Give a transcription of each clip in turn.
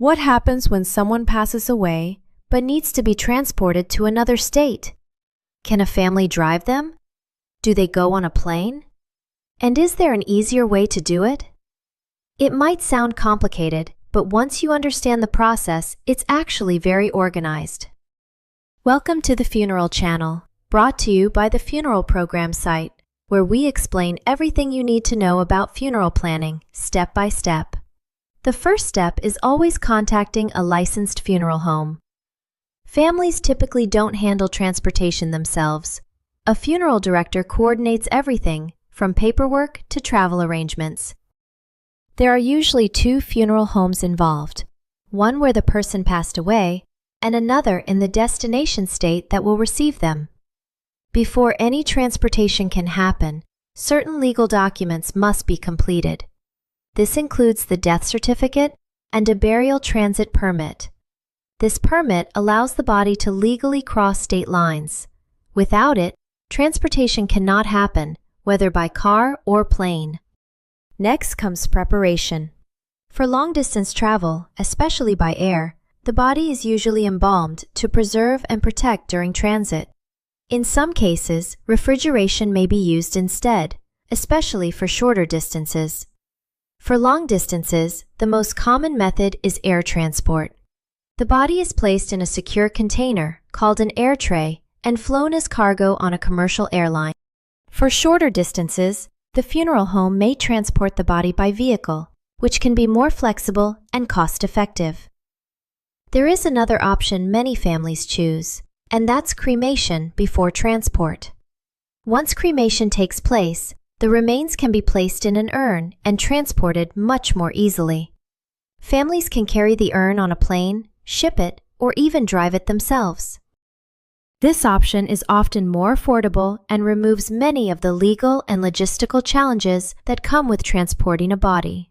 What happens when someone passes away but needs to be transported to another state? Can a family drive them? Do they go on a plane? And is there an easier way to do it? It might sound complicated, but once you understand the process, it's actually very organized. Welcome to the Funeral Channel, brought to you by the Funeral Program site, where we explain everything you need to know about funeral planning, step by step. The first step is always contacting a licensed funeral home. Families typically don't handle transportation themselves. A funeral director coordinates everything, from paperwork to travel arrangements. There are usually two funeral homes involved, one where the person passed away, and another in the destination state that will receive them. Before any transportation can happen, certain legal documents must be completed. This includes the death certificate and a burial transit permit. This permit allows the body to legally cross state lines. Without it, transportation cannot happen, whether by car or plane. Next comes preparation. For long-distance travel, especially by air, the body is usually embalmed to preserve and protect during transit. In some cases, refrigeration may be used instead, especially for shorter distances. For long distances, the most common method is air transport. The body is placed in a secure container, called an air tray, and flown as cargo on a commercial airline. For shorter distances, the funeral home may transport the body by vehicle, which can be more flexible and cost-effective. There is another option many families choose, and that's cremation before transport. Once cremation takes place, the remains can be placed in an urn and transported much more easily. Families can carry the urn on a plane, ship it, or even drive it themselves. This option is often more affordable and removes many of the legal and logistical challenges that come with transporting a body.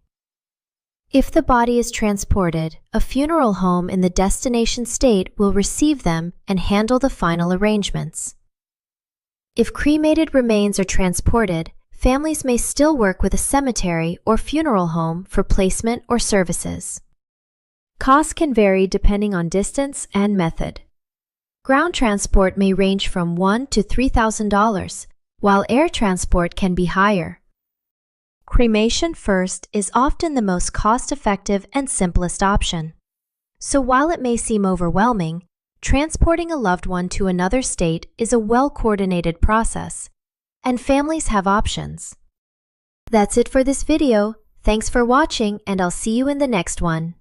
If the body is transported, a funeral home in the destination state will receive them and handle the final arrangements. If cremated remains are transported, families may still work with a cemetery or funeral home for placement or services. Costs can vary depending on distance and method. Ground transport may range from $1,000 to $3,000, while air transport can be higher. Cremation first is often the most cost-effective and simplest option. So while it may seem overwhelming, transporting a loved one to another state is a well-coordinated process, and families have options. That's it for this video. Thanks for watching, and I'll see you in the next one.